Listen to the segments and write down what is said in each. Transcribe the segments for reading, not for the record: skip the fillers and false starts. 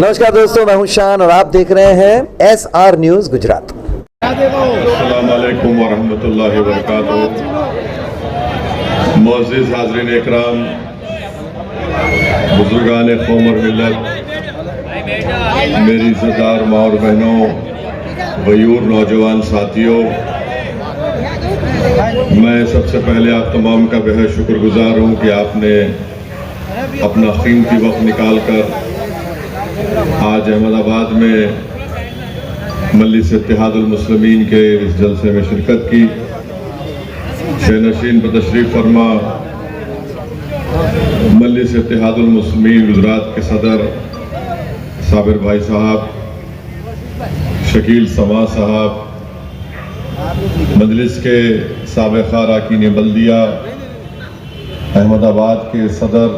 नमस्कार दोस्तों, मैं हूं शान और आप देख रहे हैं SR न्यूज गुजरात। अस्सलाम वालेकुम वरहमतुल्लाहि वबरकातुहू। मुअज़्ज़िज़ हाज़रीन इकराम, बुजुर्गान कौम और मिल्लत, मेरी इज़्ज़तदार माँ और बहनों, गयूर नौजवान साथियों, मैं सबसे पहले आप तमाम का बेहद शुक्रगुजार हूँ कि आपने अपना कीमती वक्त निकाल कर आज अहमदाबाद में मजलिस इत्तेहादुल मुस्लिमीन के इस जलसे में शिरकत की। शेनशीन पर तशरीफ़ फरमा मजलिस इत्तेहादुल मुस्लिमीन गुजरात के सदर साबिर भाई साहब, शकील समा साहब, मजलिस के साबिक़ा अरकान बल्दिया, अहमदाबाद के सदर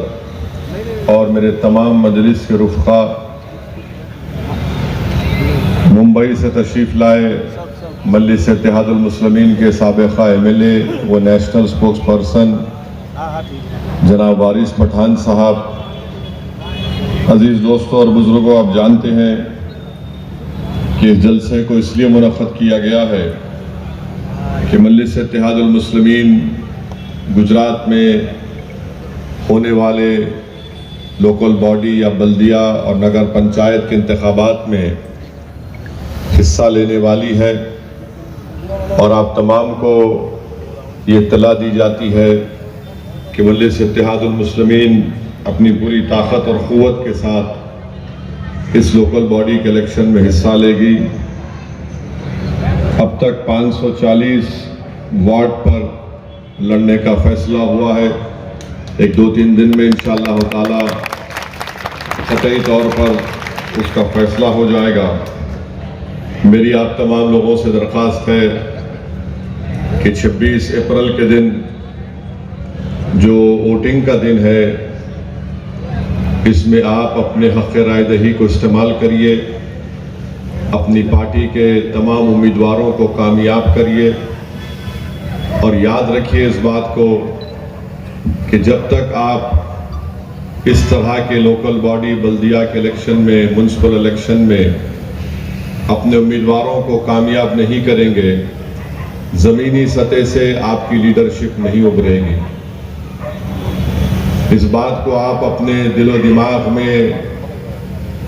और मेरे तमाम मजलिस के रुफ़क़ा, मुंबई से तशरीफ़ लाए मजलिस इत्तेहादुल मुस्लिमीन के साबिक़ा MLA व नेशनल स्पोक्स पर्सन जनाब वारिस पठान साहब, अज़ीज़ दोस्तों और बुज़ुर्गों, आप जानते हैं कि इस जलसे को इसलिए मुनक़्क़द किया गया है कि मजलिस इत्तेहादुल मुस्लिमीन गुजरात में होने वाले लोकल बॉडी या बल्दिया और नगर पंचायत के इंतखाबात में हिस्सा लेने वाली है और आप तमाम को ये इत्तला दी जाती है कि मजलिस इत्तेहादुल मुस्लिमीन अपनी पूरी ताकत और क़ुव्वत के साथ इस लोकल बॉडी के इलेक्शन में हिस्सा लेगी। अब तक 540 वार्ड पर लड़ने का फैसला हुआ है। एक 2-3 दिन में इंशाअल्लाह ताला क़तई तौर पर उसका फैसला हो जाएगा। मेरी आप तमाम लोगों से दरख्वास्त है कि 26 अप्रैल के दिन जो वोटिंग का दिन है, इसमें आप अपने हक़ राय दही को इस्तेमाल करिए, अपनी पार्टी के तमाम उम्मीदवारों को कामयाब करिए और याद रखिए इस बात को कि जब तक आप इस तरह के लोकल बॉडी बल्दिया के इलेक्शन में, म्युनिसिपल इलेक्शन में अपने उम्मीदवारों को कामयाब नहीं करेंगे, ज़मीनी सतह से आपकी लीडरशिप नहीं उभरेगी। इस बात को आप अपने दिलो दिमाग में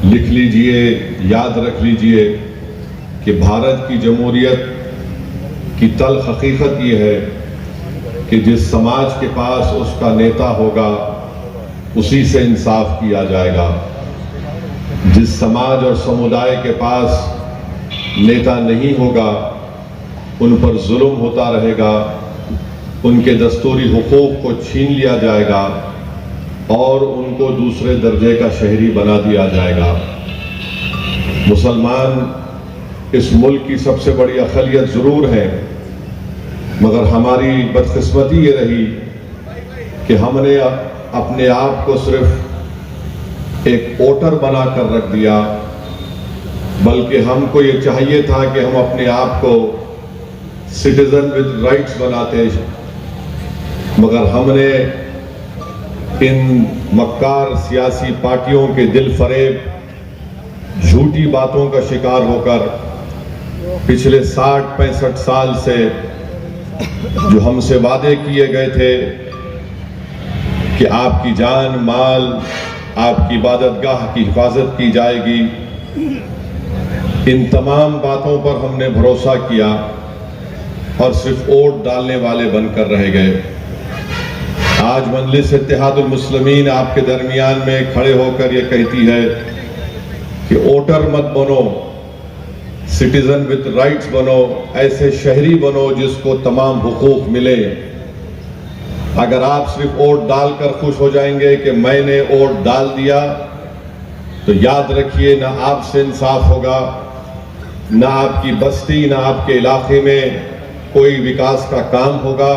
लिख लीजिए, याद रख लीजिए कि भारत की जमहूरियत की तल्ख़ हकीकत ये है कि जिस समाज के पास उसका नेता होगा उसी से इंसाफ किया जाएगा। जिस समाज और समुदाय के पास नेता नहीं होगा उन पर जुल्म होता रहेगा, उनके दस्तूरी हुकूक को छीन लिया जाएगा और उनको दूसरे दर्जे का शहरी बना दिया जाएगा। मुसलमान इस मुल्क की सबसे बड़ी अक़लियत ज़रूर है, मगर हमारी बदकिस्मती ये रही कि हमने अपने आप को सिर्फ एक वोटर बना कर रख दिया, बल्कि हमको ये चाहिए था कि हम अपने आप को सिटीजन विद राइट्स बनाते, मगर हमने इन मक्कार सियासी पार्टियों के दिल फरेब, झूठी बातों का शिकार होकर पिछले 60-65 साल से जो हमसे वादे किए गए थे कि आपकी जान माल, आपकी इबादतगाह की हिफाजत की जाएगी, इन तमाम बातों पर हमने भरोसा किया और सिर्फ वोट डालने वाले बनकर रह गए। आज मजलिस इत्तेहादुल मुस्लिमीन आपके दरमियान में खड़े होकर ये कहती है कि वोटर मत बनो, सिटीजन विद राइट्स बनो, ऐसे शहरी बनो जिसको तमाम हुकूक मिले। अगर आप सिर्फ वोट डालकर खुश हो जाएंगे कि मैंने वोट डाल दिया, तो याद रखिए ना आपसे इंसाफ होगा, ना आपकी बस्ती, ना आपके इलाके में कोई विकास का काम होगा,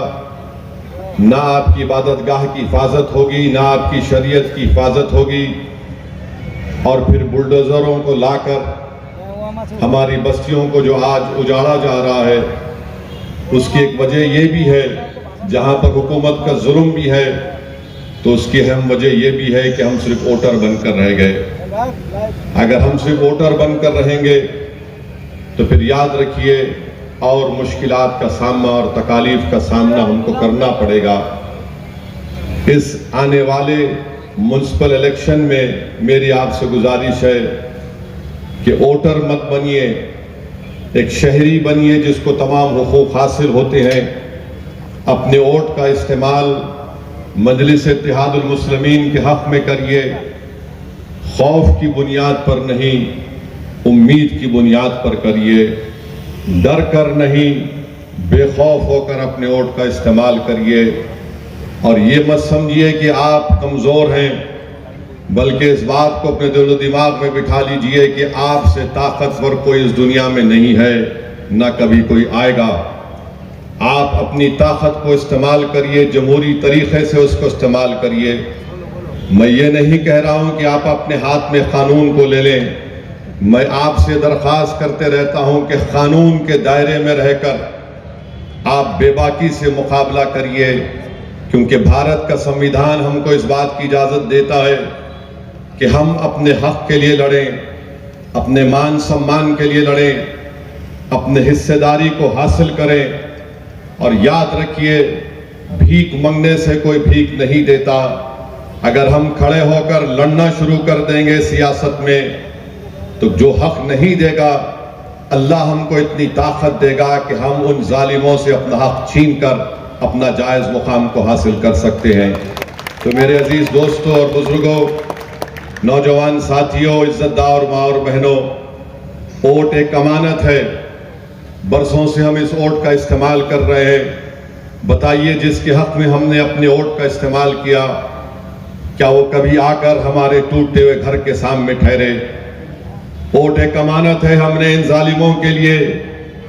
ना आपकी इबादतगाह की हिफाजत होगी, ना आपकी शरीयत की हिफाजत होगी। और फिर बुलडोज़रों को लाकर हमारी बस्तियों को जो आज उजाड़ा जा रहा है, उसकी एक वजह ये भी है, जहाँ पर हुकूमत का जुल्म भी है, तो उसकी अहम वजह यह भी है कि हम सिर्फ वोटर बनकर रह गए। अगर हम सिर्फ वोटर बनकर रहेंगे तो फिर याद रखिए और मुश्किलात का सामना और तकालीफ का सामना हमको करना पड़ेगा। इस आने वाले म्युनिसिपल इलेक्शन में मेरी आपसे गुजारिश है कि वोटर मत बनिए, एक शहरी बनिए जिसको तमाम हुकूक हासिल होते हैं। अपने वोट का इस्तेमाल मजलिस इत्तेहादुल मुस्लिमीन के हक में करिए, खौफ की बुनियाद पर नहीं, उम्मीद की बुनियाद पर करिए। डर कर नहीं, बेखौफ होकर अपने वोट का इस्तेमाल करिए। और ये मत समझिए कि आप कमज़ोर हैं, बल्कि इस बात को अपने दिल दिमाग में बिठा लीजिए कि आपसे ताकतवर कोई इस दुनिया में नहीं है, ना कभी कोई आएगा। आप अपनी ताकत को इस्तेमाल करिए, जमहूरी तरीक़े से उसको इस्तेमाल करिए। मैं ये नहीं कह रहा हूँ कि आप अपने हाथ में क़ानून को ले लें। मैं आपसे दरख्वास्त करते रहता हूँ कि क़ानून के दायरे में रहकर आप बेबाकी से मुकाबला करिए, क्योंकि भारत का संविधान हमको इस बात की इजाज़त देता है कि हम अपने हक के लिए लड़ें, अपने मान सम्मान के लिए लड़ें, अपने हिस्सेदारी को हासिल करें। और याद रखिए, भीख मांगने से कोई भीख नहीं देता। अगर हम खड़े होकर लड़ना शुरू कर देंगे सियासत में, तो जो हक नहीं देगा, अल्लाह हमको इतनी ताकत देगा कि हम उन जालिमों से अपना हक छीन कर अपना जायज़ मुकाम को हासिल कर सकते हैं। तो मेरे अजीज़ दोस्तों और बुजुर्गों, नौजवान साथियों, इज्जतदार माँ और बहनों, वोट एक अमानत है। बरसों से हम इस वोट का इस्तेमाल कर रहे हैं। बताइए, जिसके हक में हमने अपने वोट का इस्तेमाल किया, क्या वो कभी आकर हमारे टूटे हुए घर के सामने ठहरे? वोट एक अमानत है। हमने इन जालिमों के लिए,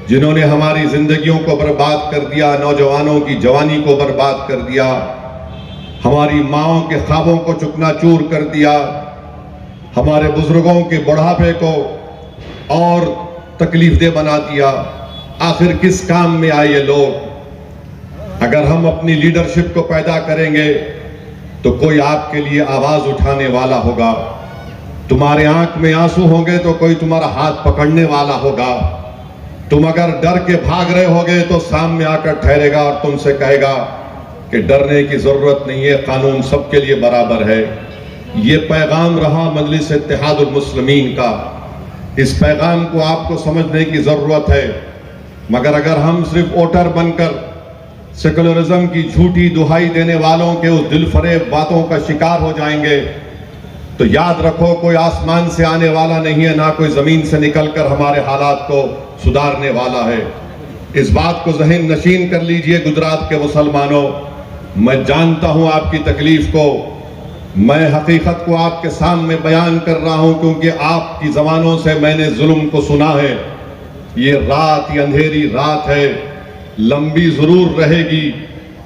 जिन्होंने हमारी जिंदगियों को बर्बाद कर दिया, नौजवानों की जवानी को बर्बाद कर दिया, हमारी माओं के ख्वाबों को चुकनाचूर कर दिया, हमारे बुजुर्गों के बुढ़ापे को और तकलीफदेह बना दिया, आखिर किस काम में आए ये लोग? अगर हम अपनी लीडरशिप को पैदा करेंगे तो कोई आपके लिए आवाज उठाने वाला होगा। तुम्हारे आंख में आंसू होंगे तो कोई तुम्हारा हाथ पकड़ने वाला होगा। तुम अगर डर के भाग रहे होगे तो सामने आकर ठहरेगा और तुमसे कहेगा कि डरने की जरूरत नहीं है, कानून सबके लिए बराबर है। ये पैगाम रहा मजलिस इत्तेहादुल मुस्लिमीन का। इस पैगाम को आपको समझने की जरूरत है। मगर अगर हम सिर्फ वोटर बनकर सेकुलरिज्म की झूठी दुहाई देने वालों के उस दिलफरेब बातों का शिकार हो जाएंगे, तो याद रखो, कोई आसमान से आने वाला नहीं है, ना कोई जमीन से निकलकर हमारे हालात को सुधारने वाला है। इस बात को ज़हन नशीन कर लीजिए गुजरात के मुसलमानों। मैं जानता हूं आपकी तकलीफ को, मैं हकीकत को आपके सामने बयान कर रहा हूं, क्योंकि आपकी जबानों से मैंने जुल्म को सुना है। ये रात, ये अंधेरी रात है, लंबी जरूर रहेगी,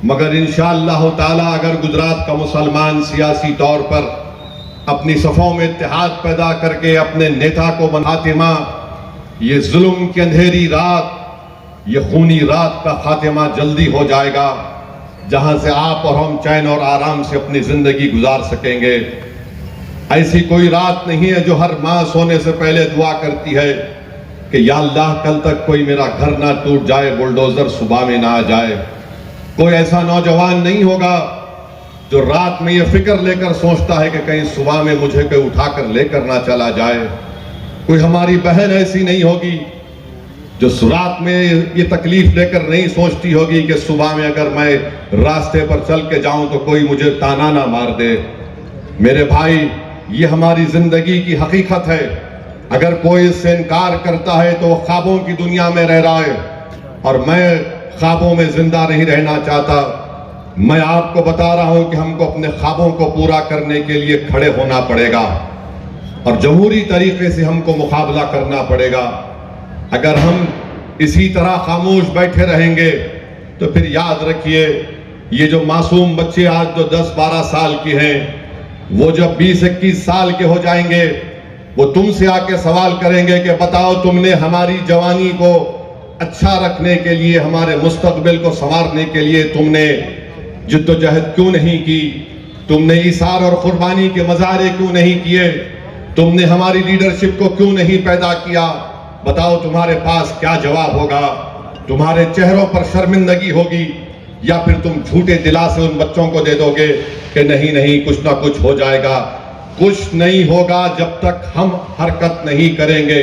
मगर इंशाअल्लाह ताला अगर गुजरात का मुसलमान सियासी तौर पर अपनी सफ़ों में इत्तेहाद पैदा करके अपने नेता को खातिमा, ये जुल्म की अंधेरी रात, ये खूनी रात का खातिमा जल्दी हो जाएगा, जहां से आप और हम चैन और आराम से अपनी जिंदगी गुजार सकेंगे। ऐसी कोई रात नहीं है जो हर माँ सोने से पहले दुआ करती है कि या अल्लाह कल तक कोई मेरा घर ना टूट जाए, बुलडोजर सुबह में ना आ जाए। कोई ऐसा नौजवान नहीं होगा जो रात में ये फिक्र लेकर सोचता है कि कहीं सुबह में मुझे कोई उठाकर लेकर ना चला जाए। कोई हमारी बहन ऐसी नहीं होगी जो रात में ये तकलीफ लेकर नहीं सोचती होगी कि सुबह में अगर मैं रास्ते पर चल के जाऊं तो कोई मुझे ताना ना मार दे। मेरे भाई, ये हमारी जिंदगी की हकीकत है। अगर कोई इससे इनकार करता है तो वो ख्वाबों की दुनिया में रह रहा है, और मैं ख्वाबों में जिंदा नहीं रहना चाहता। मैं आपको बता रहा हूं कि हमको अपने ख्वाबों को पूरा करने के लिए खड़े होना पड़ेगा और जमहूरी तरीके से हमको मुकाबला करना पड़ेगा। अगर हम इसी तरह खामोश बैठे रहेंगे तो फिर याद रखिए, ये जो मासूम बच्चे आज जो 10-12 साल के हैं, वो जब 20-21 साल के हो जाएंगे, वो तुमसे आके सवाल करेंगे कि बताओ, तुमने हमारी जवानी को अच्छा रखने के लिए, हमारे मुस्तकबिल को संवारने के लिए तुमने जिद्दोजहद क्यों नहीं की? तुमने ईसार और कुर्बानी के मज़ारे क्यों नहीं किए? तुमने हमारी लीडरशिप को क्यों नहीं पैदा किया? बताओ तुम्हारे पास क्या जवाब होगा? तुम्हारे चेहरों पर शर्मिंदगी होगी या फिर तुम झूठे दिलासे उन बच्चों को दे दोगे कि नहीं नहीं कुछ ना कुछ हो जाएगा? कुछ नहीं होगा जब तक हम हरकत नहीं करेंगे।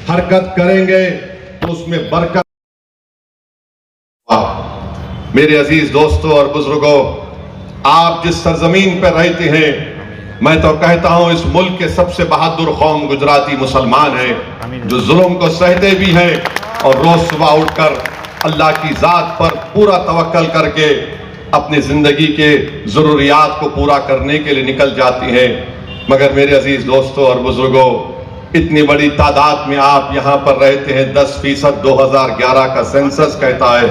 हरकत करेंगे तो उसमें बरकत। मेरे अजीज दोस्तों और बुजुर्गों, आप जिस सरजमीन पर रहते हैं, मैं तो कहता हूं इस मुल्क के सबसे बहादुर कौम गुजराती मुसलमान हैं, जो जुल्म को सहते भी हैं और रोज सुबह उठकर अल्लाह की जात पर पूरा तवक्कल करके अपनी जिंदगी के जरूरियात को पूरा करने के लिए निकल जाती हैं। मगर मेरे अजीज दोस्तों और बुजुर्गों, इतनी बड़ी तादाद में आप यहाँ पर रहते हैं, 10% 2011 का सेंसस कहता है,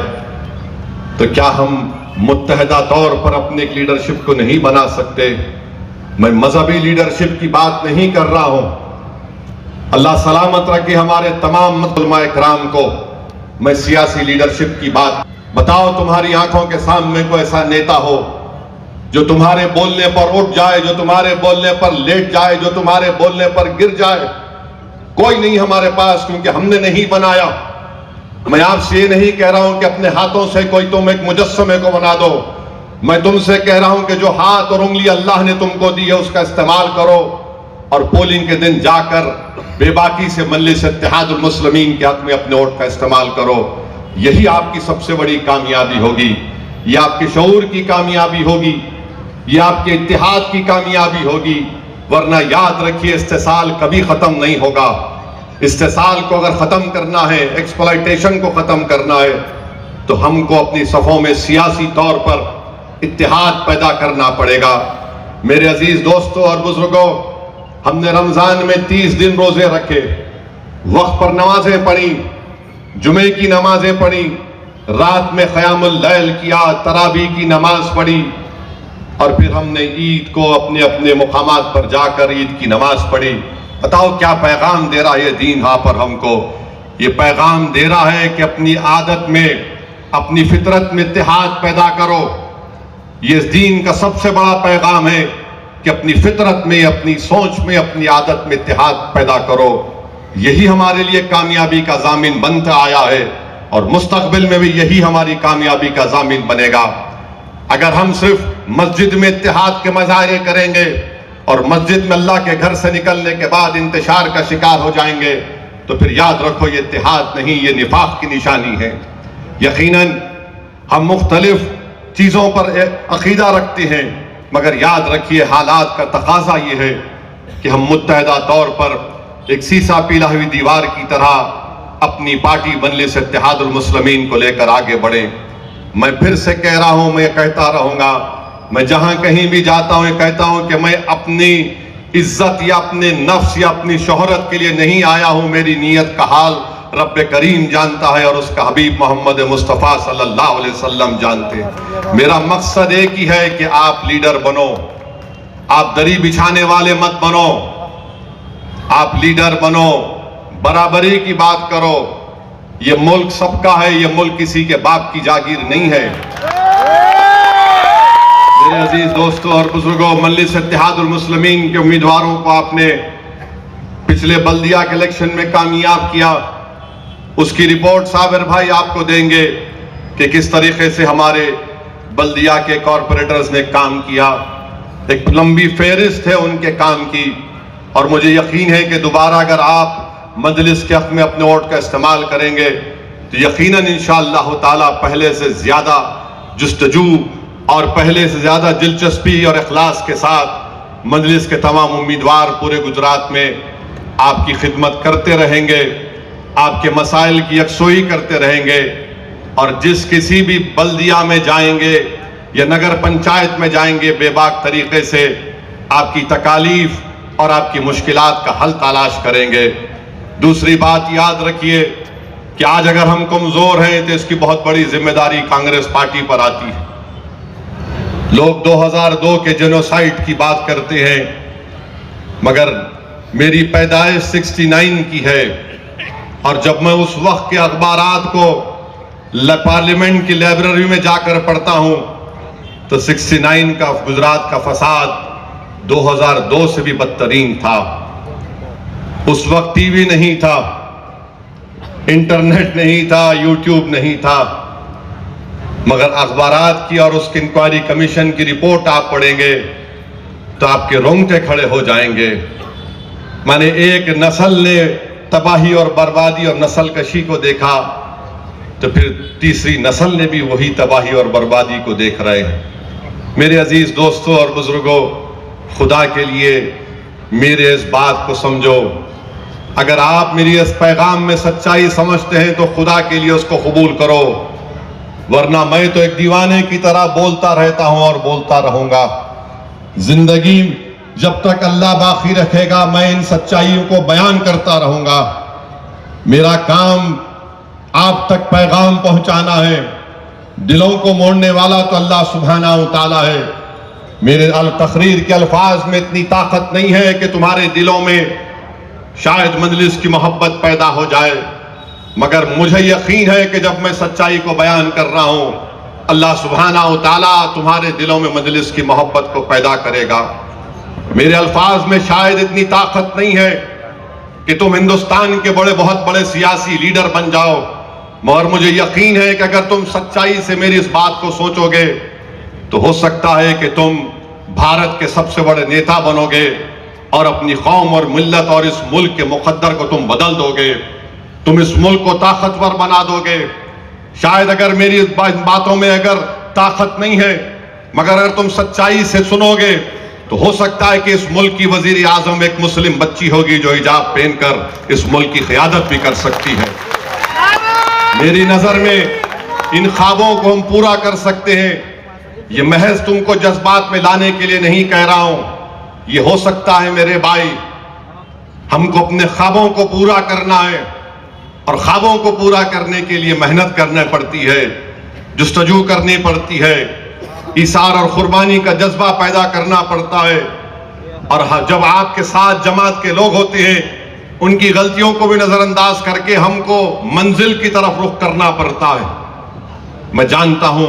तो क्या हम मुत्तहदा तौर पर अपने लीडरशिप को नहीं बना सकते? मैं मजहबी लीडरशिप की बात नहीं कर रहा हूं। अल्लाह सलामत रखे हमारे तमाम उलमाए किराम को। मैं सियासी लीडरशिप की बात। बताओ तुम्हारी आंखों के सामने कोई ऐसा नेता हो जो तुम्हारे बोलने पर उठ जाए, जो तुम्हारे बोलने पर लेट जाए, जो तुम्हारे बोलने पर गिर जाए? कोई नहीं हमारे पास, क्योंकि हमने नहीं बनाया। मैं आपसे ये नहीं कह रहा हूं कि अपने हाथों से कोई तुम एक मुजस्समे को बना दो। मैं तुमसे कह रहा हूं कि जो हाथ और उंगली अल्लाह ने तुमको दी है उसका इस्तेमाल करो और पोलिंग के दिन जाकर बेबाकी से मजलिस इत्तेहादुल मुस्लिमीन के हक में अपने वोट का इस्तेमाल करो। यही आपकी सबसे बड़ी कामयाबी होगी। ये आपके शऊर की कामयाबी होगी, ये आपके इत्तेहाद की कामयाबी होगी। वरना याद रखिए, इस्तेसाल कभी खत्म नहीं होगा। इस्तेसाल को अगर खत्म करना है, एक्सप्लॉयटेशन को खत्म करना है, तो हमको अपनी सफों में सियासी तौर पर इत्तेहाद पैदा करना पड़ेगा। मेरे अजीज दोस्तों और बुजुर्गों, हमने रमजान में 30 दिन रोजे रखे, वक्त पर नमाजें पढ़ी, जुमे की नमाजें पढ़ी, रात में क़यामुल लैल किया, तरावी की नमाज पढ़ी और फिर हमने ईद को अपने अपने मुकामात पर जाकर ईद की नमाज पढ़ी। बताओ क्या पैगाम दे रहा है ये दीन यहाँ पर हमको? ये पैगाम दे रहा है कि अपनी आदत में, अपनी फितरत में इत्तेहाद पैदा करो। ये दीन का सबसे बड़ा पैगाम है कि अपनी फितरत में, अपनी सोच में, अपनी आदत में इत्तेहाद पैदा करो। यही हमारे लिए कामयाबी का जामिन बनता आया है और मुस्तकबिल में भी यही हमारी कामयाबी का जामिन बनेगा। अगर हम सिर्फ मस्जिद में इत्तेहाद के मज़ाहिर करेंगे और मस्जिद में अल्लाह के घर से निकलने के बाद इंतशार का शिकार हो जाएंगे, तो फिर याद रखो ये इत्तेहाद नहीं, ये निफाक की निशानी है। यकीनन हम मुख्तलिफ चीज़ों पर अकीदा रखते हैं, मगर याद रखिए हालात का तकाजा ये है कि हम मुत्तहदा तौर पर एक सीसा पीला हुई दीवार की तरह अपनी पार्टी मजलिस इत्तेहादुल मुस्लिमीन को लेकर आगे बढ़े। मैं फिर से कह रहा हूं, मैं कहता रहूंगा, मैं जहां कहीं भी जाता हूं कहता हूं कि मैं अपनी इज्जत या अपने नफ्स या अपनी शोहरत के लिए नहीं आया हूं। मेरी नीयत का हाल रब करीम जानता है और उसका हबीब मोहम्मद मुस्तफ़ा सल्लल्लाहु अलैहि वसल्लम जानते हैं। मेरा मकसद एक ही है कि आप लीडर बनो, आप दरी बिछाने वाले मत बनो, आप लीडर बनो, बराबरी की बात करो। ये मुल्क सबका है, ये मुल्क किसी के बाप की जागीर नहीं है। मेरे अजीज दोस्तों और बुजुर्गों, मजलिस इत्तेहादुल मुस्लिमीन के उम्मीदवारों को आपने पिछले बल्दिया के इलेक्शन में कामयाब किया। उसकी रिपोर्ट साबिर भाई आपको देंगे कि किस तरीके से हमारे बल्दिया के कॉरपोरेटर्स ने काम किया। एक लंबी फेहरिस्त है उनके काम की और मुझे यकीन है कि दोबारा अगर आप मजलिस के हक में अपने वोट का इस्तेमाल करेंगे तो यकीनन इंशाअल्लाह ताला पहले से ज्यादा जुस्तजू और पहले से ज्यादा दिलचस्पी और इखलास के साथ मजलिस के तमाम उम्मीदवार पूरे गुजरात में आपकी खिदमत करते रहेंगे, आपके मसाइल की यकसोई करते रहेंगे और जिस किसी भी बल्दिया में जाएंगे या नगर पंचायत में जाएंगे बेबाक तरीके से आपकी तकालीफ और आपकी मुश्किलात का हल तलाश करेंगे। दूसरी बात याद रखिए कि आज अगर हम कमजोर हैं तो इसकी बहुत बड़ी जिम्मेदारी कांग्रेस पार्टी पर आती है। लोग 2002 के जेनोसाइड की बात करते हैं, मगर मेरी पैदाइश 69 की है और जब मैं उस वक्त के अखबारात को पार्लियामेंट की लाइब्रेरी में जाकर पढ़ता हूं तो 69 का गुजरात का फसाद 2002 से भी बदतरीन था। उस वक्त टीवी नहीं था, इंटरनेट नहीं था, यूट्यूब नहीं था, मगर अखबारात की और उसके इंक्वायरी कमीशन की रिपोर्ट आप पढ़ेंगे तो आपके रोंगटे खड़े हो जाएंगे। माने एक नस्ल ने तबाही और बर्बादी और नस्ल कशी को देखा तो फिर तीसरी नस्ल ने भी वही तबाही और बर्बादी को देख रहे हैं। मेरे अजीज दोस्तों और बुजुर्गों, खुदा के लिए मेरे इस बात को समझो। अगर आप मेरी इस पैगाम में सच्चाई समझते हैं तो खुदा के लिए उसको कबूल करो, वरना मैं तो एक दीवाने की तरह बोलता रहता हूं और बोलता रहूंगा। जिंदगी जब तक अल्लाह बाकी रखेगा मैं इन सच्चाइयों को बयान करता रहूंगा। मेरा काम आप तक पैगाम पहुंचाना है। दिलों को मोड़ने वाला तो अल्लाह सुब्हाना व तआला है। मेरे तकरीर के अल्फाज में इतनी ताकत नहीं है कि तुम्हारे दिलों में शायद मजलिस की मोहब्बत पैदा हो जाए, मगर मुझे यकीन है कि जब मैं सच्चाई को बयान कर रहा हूं अल्लाह सुब्हाना व तआला तुम्हारे दिलों में मजलिस की मोहब्बत को पैदा करेगा। मेरे अल्फाज में शायद इतनी ताकत नहीं है कि तुम हिंदुस्तान के बहुत बड़े सियासी लीडर बन जाओ, मगर मुझे यकीन है कि अगर तुम सच्चाई से मेरी इस बात को सोचोगे तो हो सकता है कि तुम भारत के सबसे बड़े नेता बनोगे और अपनी कौम और मिल्लत और इस मुल्क के मुकद्दर को तुम बदल दोगे। तुम इस मुल्क को ताकतवर बना दोगे। शायद अगर मेरी इस बातों में अगर ताकत नहीं है, मगर अगर तुम सच्चाई से सुनोगे तो हो सकता है कि इस मुल्क की वजीर आजम एक मुस्लिम बच्ची होगी जो हिजाब पहनकर इस मुल्क की क़यादत भी कर सकती है। मेरी नजर में इन ख्वाबों को हम पूरा कर सकते हैं। ये महज तुमको जज्बात में लाने के लिए नहीं कह रहा हूं, ये हो सकता है मेरे भाई, हमको अपने ख्वाबों को पूरा करना है और ख्वाबों को पूरा करने के लिए मेहनत करनी पड़ती है, जुस्तजू करनी पड़ती है, इसार और कुर्बानी का जज्बा पैदा करना पड़ता है। और जब आपके साथ जमात के लोग होते हैं उनकी गलतियों को भी नजरअंदाज करके हमको मंजिल की तरफ रुख करना पड़ता है। मैं जानता हूं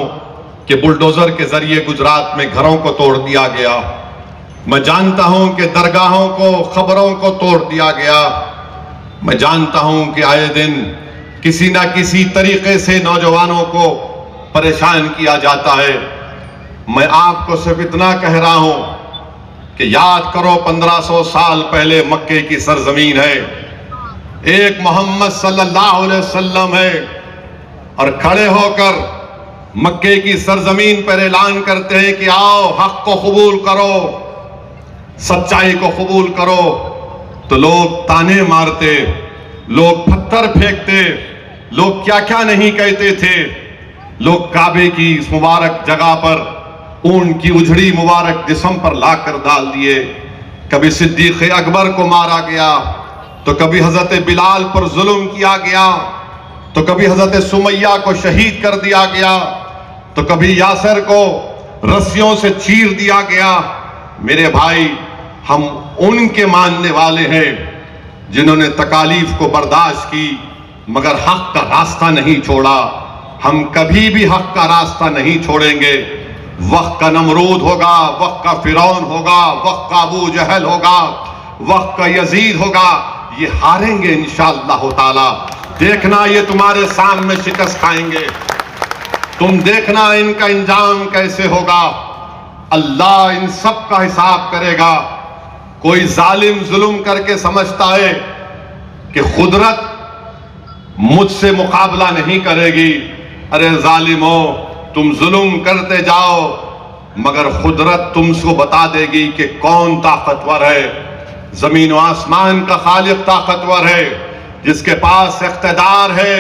कि बुलडोजर के जरिए गुजरात में घरों को तोड़ दिया गया, मैं जानता हूं कि दरगाहों को, खबरों को तोड़ दिया गया, मैं जानता हूं कि आए दिन किसी ना किसी तरीके से नौजवानों को परेशान किया जाता है। मैं आपको सिर्फ इतना कह रहा हूं कि याद करो 1500 साल पहले मक्के की सरजमीन है, एक मोहम्मद सल्लल्लाहु अलैहि वसल्लम है और खड़े होकर मक्के की सरजमीन पर ऐलान करते हैं कि आओ हक को कबूल करो, सच्चाई को कबूल करो। तो लोग ताने मारते, लोग पत्थर फेंकते, लोग क्या क्या नहीं कहते थे। लोग काबे की इस मुबारक जगह पर ऊन की उजड़ी मुबारक जिस्म पर लाकर डाल दिए। कभी सिद्दीक अकबर को मारा गया, तो कभी हजरत बिलाल पर जुल्म किया गया, तो कभी हजरत सुमैया को शहीद कर दिया गया, तो कभी यासर को रस्सियों से चीर दिया गया। मेरे भाई, हम उनके मानने वाले हैं जिन्होंने तकालीफ को बर्दाश्त की मगर हक का रास्ता नहीं छोड़ा। हम कभी भी हक का रास्ता नहीं छोड़ेंगे। वक्त का नमरूद होगा, वक्त का फिरौन होगा, वक्त का अबू जहल होगा, वक्त का यजीद होगा, ये हारेंगे इंशाअल्लाह ताला। देखना ये तुम्हारे सामने शिकस्त खाएंगे, तुम देखना इनका इंजाम कैसे होगा। अल्लाह इन सब का हिसाब करेगा। कोई जालिम जुल्म करके समझता है कि कुदरत मुझसे मुकाबला नहीं करेगी। अरे जालिमो, तुम जुल्म करते जाओ मगर कुदरत तुमको बता देगी कि कौन ताकतवर है। जमीन व आसमान का खालिक ताकतवर है, जिसके पास इख्तिदार है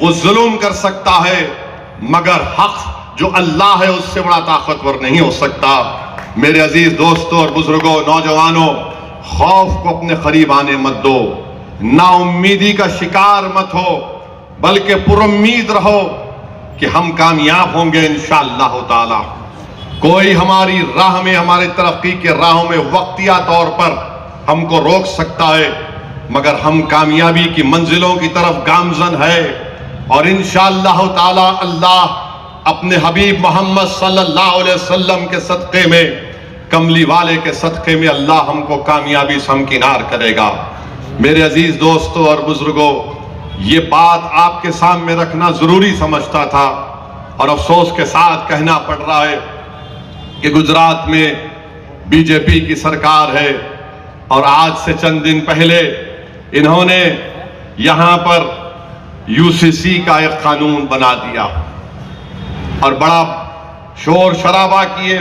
वो जुल्म कर सकता है, मगर हक जो अल्लाह है उससे बड़ा ताकतवर नहीं हो सकता। मेरे अजीज दोस्तों और बुजुर्गों, नौजवानों, खौफ को अपने करीब आने मत दो, नाउम्मीदी का शिकार मत हो, बल्कि पुरुम्मीद रहो कि हम कामयाब होंगे इंशाअल्लाह ताला। कोई हमारी राह में, हमारी तरक्की के राहों में वक्तिया तौर पर हमको रोक सकता है, मगर हम कामयाबी की मंजिलों की तरफ गामजन है और इंशाअल्लाह ताला अल्लाह अपने हबीब मोहम्मद सल्लल्लाहु अलैहि वसल्लम के सदक़े में, कमली वाले के सदक़े में अल्लाह हमको कामयाबी से हमकिनार करेगा। मेरे अजीज दोस्तों और बुजुर्गों, ये बात आपके सामने रखना जरूरी समझता था और अफसोस के साथ कहना पड़ रहा है कि गुजरात में बीजेपी की सरकार है और आज से चंद दिन पहले इन्होंने यहां पर यूसीसी का एक कानून बना दिया और बड़ा शोर शराबा किए।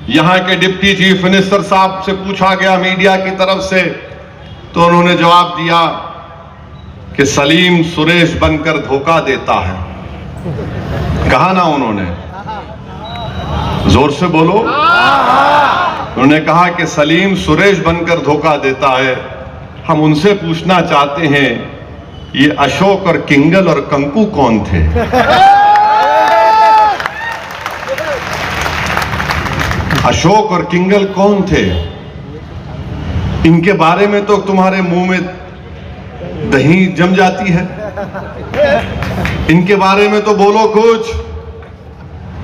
यहां के डिप्टी चीफ मिनिस्टर साहब से पूछा गया मीडिया की तरफ से, तो उन्होंने जवाब दिया कि सलीम सुरेश बनकर धोखा देता है। कहा ना उन्होंने, जोर से बोलो। उन्होंने कहा कि सलीम सुरेश बनकर धोखा देता है। हम उनसे पूछना चाहते हैं, ये अशोक और किंगल और कंकु कौन थे? अशोक और किंगल कौन थे? इनके बारे में तो तुम्हारे मुंह में दही जम जाती है। इनके बारे में तो बोलो कुछ।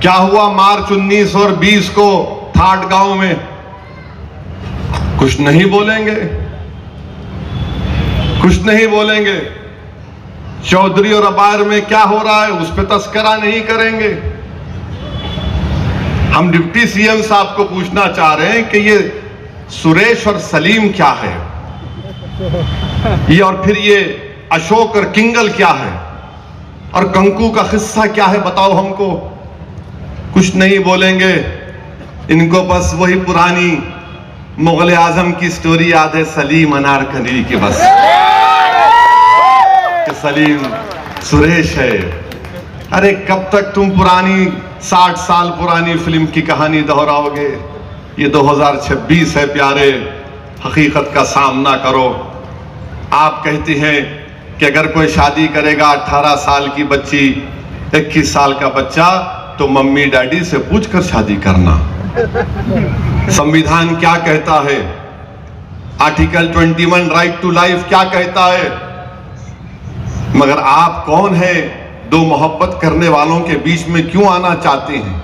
क्या हुआ मार्च 1920 को थाट गांव में? कुछ नहीं बोलेंगे, कुछ नहीं बोलेंगे। चौधरी और अबायर में क्या हो रहा है उस पर तस्करा नहीं करेंगे। हम डिप्टी सीएम साहब को पूछना चाह रहे हैं कि ये सुरेश और सलीम क्या है, ये और फिर ये अशोक और किंगल क्या है, और कंकु का किस्सा क्या है, बताओ हमको। कुछ नहीं बोलेंगे। इनको बस वही पुरानी मुगल आजम की स्टोरी याद है, सलीम अनारकली की, बस कि सलीम सुरेश है। अरे कब तक तुम पुरानी 60 साल पुरानी फिल्म की कहानी दोहराओगे? ये 2026 है प्यारे, हकीकत का सामना करो। आप कहते हैं कि अगर कोई शादी करेगा 18 साल की बच्ची, 21 साल का बच्चा, तो मम्मी डैडी से पूछकर शादी करना। संविधान क्या कहता है? आर्टिकल 21 राइट टू लाइफ क्या कहता है? मगर आप कौन है? दो मोहब्बत करने वालों के बीच में क्यों आना चाहते हैं?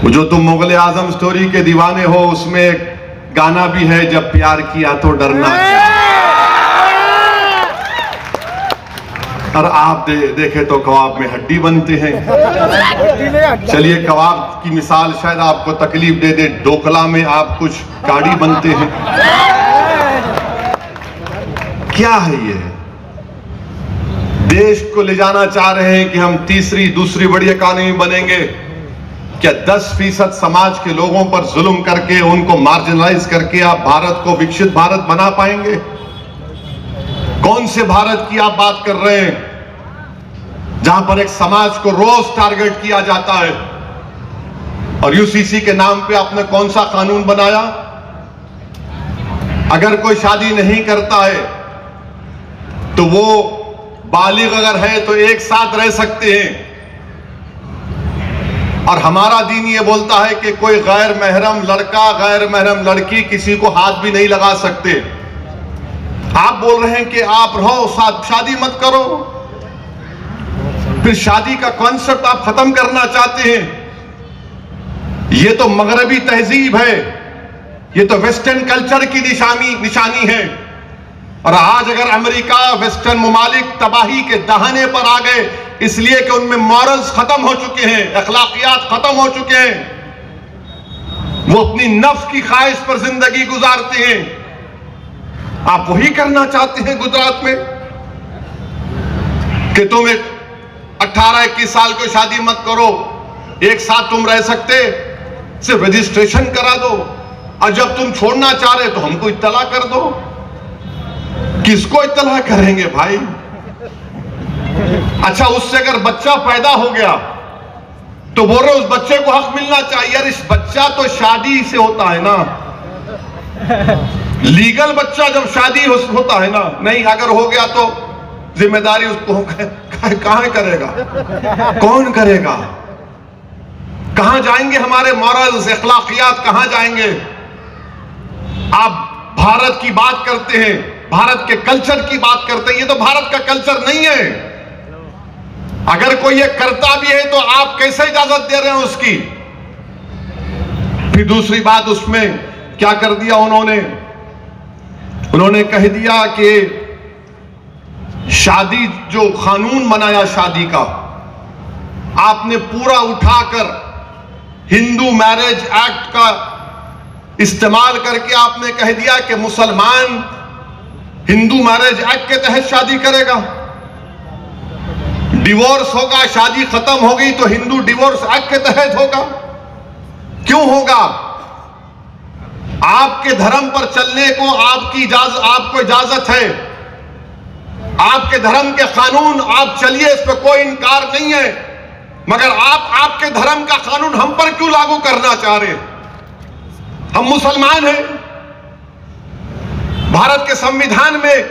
जो तुम मुगल आजम स्टोरी के दीवाने हो, उसमें एक गाना भी है, जब प्यार किया तो डरना क्या। और आप देखे तो कबाब में हड्डी बनते हैं। चलिए कबाब की मिसाल शायद आपको तकलीफ दे दे, ढोकला में आप कुछ गाड़ी बनते हैं। क्या है ये? देश को ले जाना चाह रहे हैं कि हम दूसरी बड़ी इकॉनमी बनेंगे। क्या 10% समाज के लोगों पर जुल्म करके, उनको मार्जिनलाइज करके आप भारत को विकसित भारत बना पाएंगे? कौन से भारत की आप बात कर रहे हैं जहां पर एक समाज को रोज टारगेट किया जाता है? और यूसीसी के नाम पे आपने कौन सा कानून बनाया? अगर कोई शादी नहीं करता है तो वो बालिग अगर है तो एक साथ रह सकते हैं, और हमारा दीन ये बोलता है कि कोई गैर महरम लड़का, गैर महरम लड़की किसी को हाथ भी नहीं लगा सकते। आप बोल रहे हैं कि आप रहो, शादी मत करो। फिर शादी का कॉन्सेप्ट आप खत्म करना चाहते हैं। ये तो मगरबी तहजीब है, ये तो वेस्टर्न कल्चर की निशानी है। और आज अगर अमेरिका, वेस्टर्न मुमालिक तबाही के दहाने पर आ गए, इसलिए कि उनमें मॉरल्स खत्म हो चुके हैं, अखलाकियात खत्म हो चुके हैं, वो अपनी नफ्स की ख्वाहिश पर जिंदगी गुजारते हैं। आप वही करना चाहते हैं गुजरात में कि तुम 18-21 साल को शादी मत करो, एक साथ तुम रह सकते, सिर्फ रजिस्ट्रेशन करा दो, और जब तुम छोड़ना चाह रहे तो हमको इत्तला कर दो। किसको इत्तला करेंगे भाई? अच्छा, उससे अगर बच्चा पैदा हो गया तो बोल रहे उस बच्चे को हक मिलना चाहिए। यार, इस बच्चा तो शादी से होता है ना, लीगल बच्चा जब शादी होता है ना। नहीं, अगर हो गया तो जिम्मेदारी उसको कहां करेगा? कौन करेगा? कहां जाएंगे हमारे मॉरल्स, अखलाकियात कहां जाएंगे? आप भारत की बात करते हैं, भारत के कल्चर की बात करते हैं। ये तो भारत का कल्चर नहीं है। अगर कोई ये करता भी है तो आप कैसे इजाजत दे रहे हैं उसकी? फिर दूसरी बात उसमें क्या कर दिया उन्होंने कह दिया कि शादी जो कानून बनाया शादी का, आपने पूरा उठाकर हिंदू मैरिज एक्ट का इस्तेमाल करके आपने कह दिया कि मुसलमान हिंदू मैरिज एक्ट के तहत शादी करेगा, डिवोर्स होगा, शादी खत्म होगी तो हिंदू डिवोर्स एक्ट के तहत होगा। क्यों होगा? आपके धर्म पर चलने को आपको इजाजत है, आपके धर्म के कानून आप चलिए, इस पर कोई इनकार नहीं है, मगर आप आपके धर्म का कानून हम पर क्यों लागू करना चाह रहे? हम मुसलमान हैं। भारत के संविधान में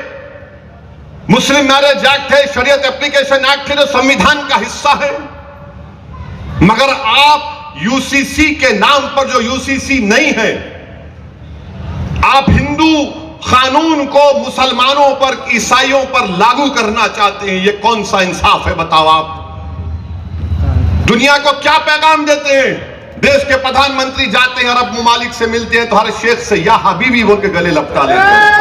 मुस्लिम मैरिज एक्ट है, शरीयत एप्लीकेशन एक्ट है, जो संविधान का हिस्सा है, मगर आप यूसीसी के नाम पर, जो यूसीसी नहीं है, आप हिंदू कानून को मुसलमानों पर, ईसाइयों पर लागू करना चाहते हैं। ये कौन सा इंसाफ है बताओ? आप दुनिया को क्या पैगाम देते हैं? देश के प्रधानमंत्री जाते हैं अरब ममालिक से मिलते हैं तो हर शेख से या हबीबी बोल के गले लपटा लेते हैं,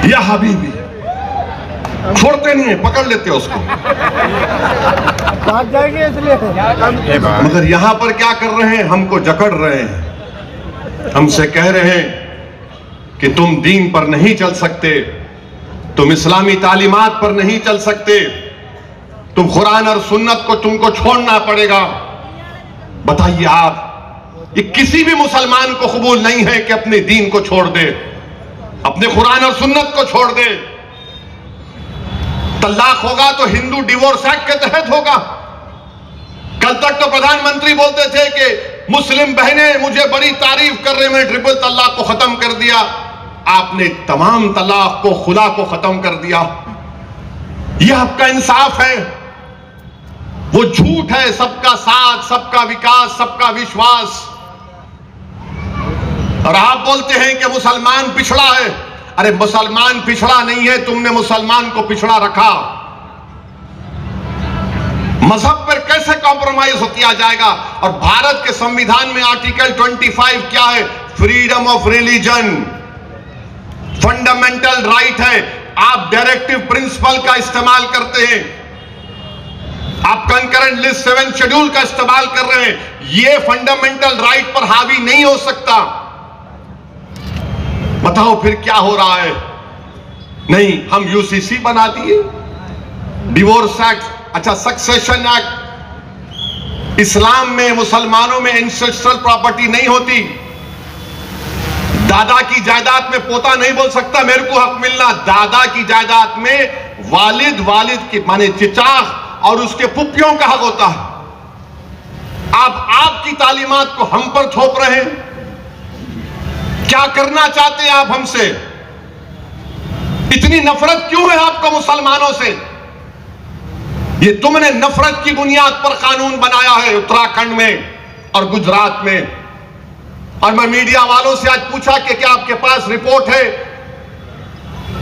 या हबीबी, छोड़ते नहीं है, पकड़ लेते हैं उसको, भाग जाएंगे इसलिए। मगर यहां पर क्या कर रहे हैं? हमको जकड़ रहे हैं, हमसे कह रहे हैं कि तुम दीन पर नहीं चल सकते, तुम इस्लामी तालीमात पर नहीं चल सकते, तुम कुरान और सुन्नत को तुमको छोड़ना पड़ेगा। बताइए आप, ये किसी भी मुसलमान को कबूल नहीं है कि अपने दीन को छोड़ दे, अपने कुरान और सुन्नत को छोड़ दे। तलाक होगा तो हिंदू डिवोर्स एक्ट के तहत होगा। कल तक तो प्रधानमंत्री बोलते थे कि मुस्लिम बहनें मुझे बड़ी तारीफ कर रहे, मैंने ट्रिपल तलाक को खत्म कर दिया। आपने तमाम तलाक को, खुला को खत्म कर दिया। यह आपका इंसाफ है? वो झूठ है, सबका साथ, सबका विकास, सबका विश्वास। और आप बोलते हैं कि मुसलमान पिछड़ा है। अरे मुसलमान पिछड़ा नहीं है, तुमने मुसलमान को पिछड़ा रखा। मजहब पर कैसे कॉम्प्रोमाइज किया जाएगा? और भारत के संविधान में आर्टिकल 25 क्या है? Freedom of religion, fundamental right है। आप डायरेक्टिव प्रिंसिपल का इस्तेमाल करते हैं, आप कंकरेंट लिस्ट 7 शेड्यूल का इस्तेमाल कर रहे हैं। यह फंडामेंटल राइट पर हावी नहीं हो सकता। बताओ फिर क्या हो रहा है? नहीं, हम यूसीसी बना दिए, डिवोर्स एक्ट, अच्छा सक्सेशन एक्ट। इस्लाम में, मुसलमानों में एंसेस्ट्रल प्रॉपर्टी नहीं होती। दादा की जायदाद में पोता नहीं बोल सकता मेरे को हक मिलना। दादा की जायदाद में वालिद की माने चिचा और उसके पुप्पियों का हक होता है। आपकी तालीमात को हम पर थोप रहे हैं। क्या करना चाहते हैं आप हमसे? इतनी नफरत क्यों है आपको मुसलमानों से? ये तुमने नफरत की बुनियाद पर कानून बनाया है उत्तराखंड में और गुजरात में। और मैं मीडिया वालों से आज पूछा कि क्या आपके पास रिपोर्ट है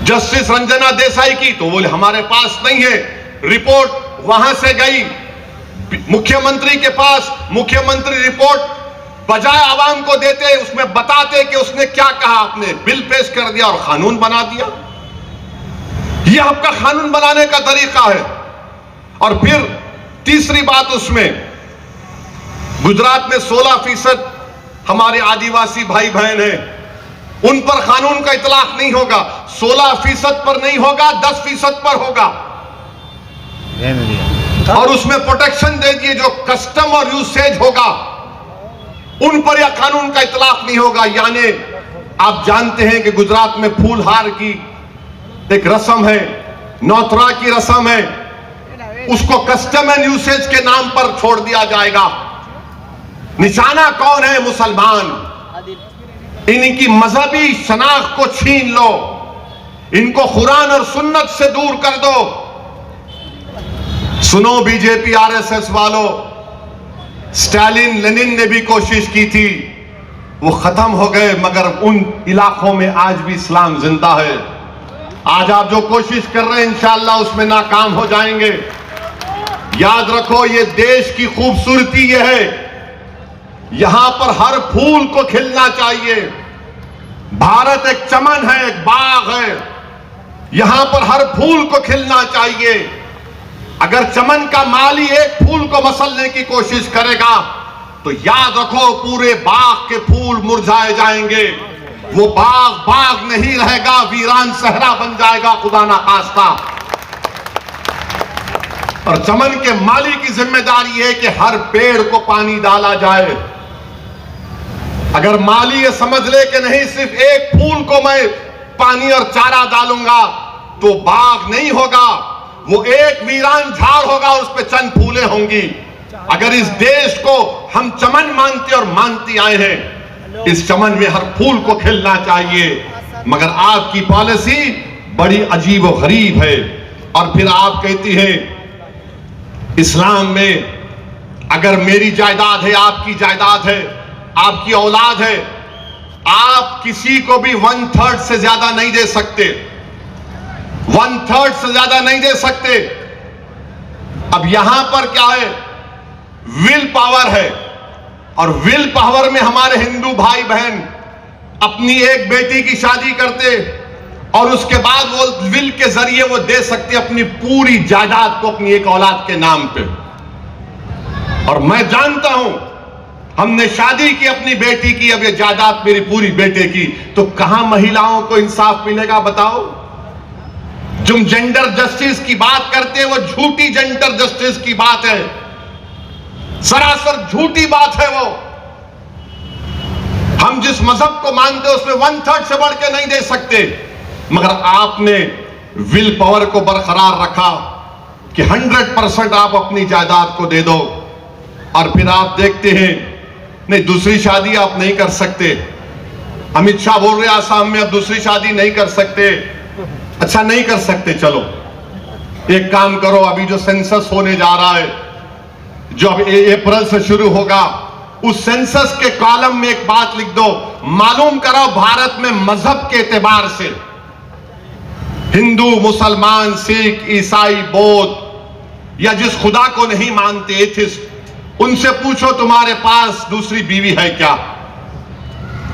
जस्टिस रंजना देसाई की? तो बोले हमारे पास नहीं है। रिपोर्ट वहां से गई मुख्यमंत्री के पास, मुख्यमंत्री रिपोर्ट बजाय आवाम को देते, उसमें बताते कि उसने क्या कहा। आपने बिल पेश कर दिया और कानून बना दिया। यह आपका कानून बनाने का तरीका है। और फिर तीसरी बात, उसमें गुजरात में 16% हमारे आदिवासी भाई बहन हैं, उन पर कानून का इतलाक नहीं होगा। 16% पर नहीं होगा, 10% पर होगा। और उसमें प्रोटेक्शन दे दिए, जो कस्टम और यूसेज होगा उन पर यह कानून का इतलाक नहीं होगा। यानी आप जानते हैं कि गुजरात में फूलहार की एक रस्म है, नौतरा की रस्म है, उसको कस्टम एंड यूसेज के नाम पर छोड़ दिया जाएगा। निशाना कौन है? मुसलमान। इनकी मजहबी शनाख्त को छीन लो, इनको कुरान और सुन्नत से दूर कर दो। सुनो बीजेपी आरएसएस वालों, स्टालिन लेनिन ने भी कोशिश की थी, वो खत्म हो गए, मगर उन इलाकों में आज भी इस्लाम जिंदा है। आज आप जो कोशिश कर रहे हैं इंशाअल्लाह उसमें नाकाम हो जाएंगे। याद रखो, ये देश की खूबसूरती ये है, यहां पर हर फूल को खिलना चाहिए। भारत एक चमन है, एक बाग है, यहां पर हर फूल को खिलना चाहिए। अगर चमन का माली एक फूल को मसलने की कोशिश करेगा तो याद रखो पूरे बाग के फूल मुरझाए जाएंगे। वो बाग बाग नहीं रहेगा, वीरान सहरा बन जाएगा, खुदा ना खास्ता। और चमन के माली की जिम्मेदारी है कि हर पेड़ को पानी डाला जाए। अगर माली ये समझ ले कि नहीं सिर्फ एक फूल को मैं पानी और चारा डालूंगा तो बाग नहीं होगा, वो एक वीरान झाड़ होगा, उस पे चंद फूलें होंगी। अगर इस देश को हम चमन मानते और मानते आए हैं, इस चमन में हर फूल को खिलना चाहिए। मगर आपकी पॉलिसी बड़ी अजीब और गरीब है। और फिर आप कहती हैं इस्लाम में अगर मेरी जायदाद है, आपकी जायदाद है, आपकी औलाद है, आप किसी को भी 1/3 से ज्यादा नहीं दे सकते, 1/3 से ज्यादा नहीं दे सकते। अब यहां पर क्या है, विल पावर है। और विल पावर में हमारे हिंदू भाई बहन अपनी एक बेटी की शादी करते और उसके बाद वो विल के जरिए वो दे सकते अपनी पूरी जायदाद को अपनी एक औलाद के नाम पे। और मैं जानता हूं, हमने शादी की अपनी बेटी की, अब ये जायदाद मेरी पूरी बेटे की, तो कहां महिलाओं को इंसाफ मिलेगा बताओ। जो जेंडर जस्टिस की बात करते हैं वो झूठी जेंडर जस्टिस की बात है, सरासर झूठी बात है। वो हम जिस मजहब को मानते हैं उसमें 1/3 से बढ़ के नहीं दे सकते। मगर आपने विल पावर को बरकरार रखा कि 100% आप अपनी जायदाद को दे दो। और फिर आप देखते हैं नहीं, दूसरी शादी आप नहीं कर सकते। अमित शाह बोल रहे आसाम में अब दूसरी शादी नहीं कर सकते। अच्छा नहीं कर सकते, चलो एक काम करो, अभी जो सेंसस होने जा रहा है, जो अब अप्रैल से शुरू होगा, उस सेंसस के कॉलम में एक बात लिख दो, मालूम करो भारत में मजहब के एतबार से हिंदू, मुसलमान, सिख, ईसाई, बौद्ध या जिस खुदा को नहीं मानते एथिस्ट, उनसे पूछो तुम्हारे पास दूसरी बीवी है क्या।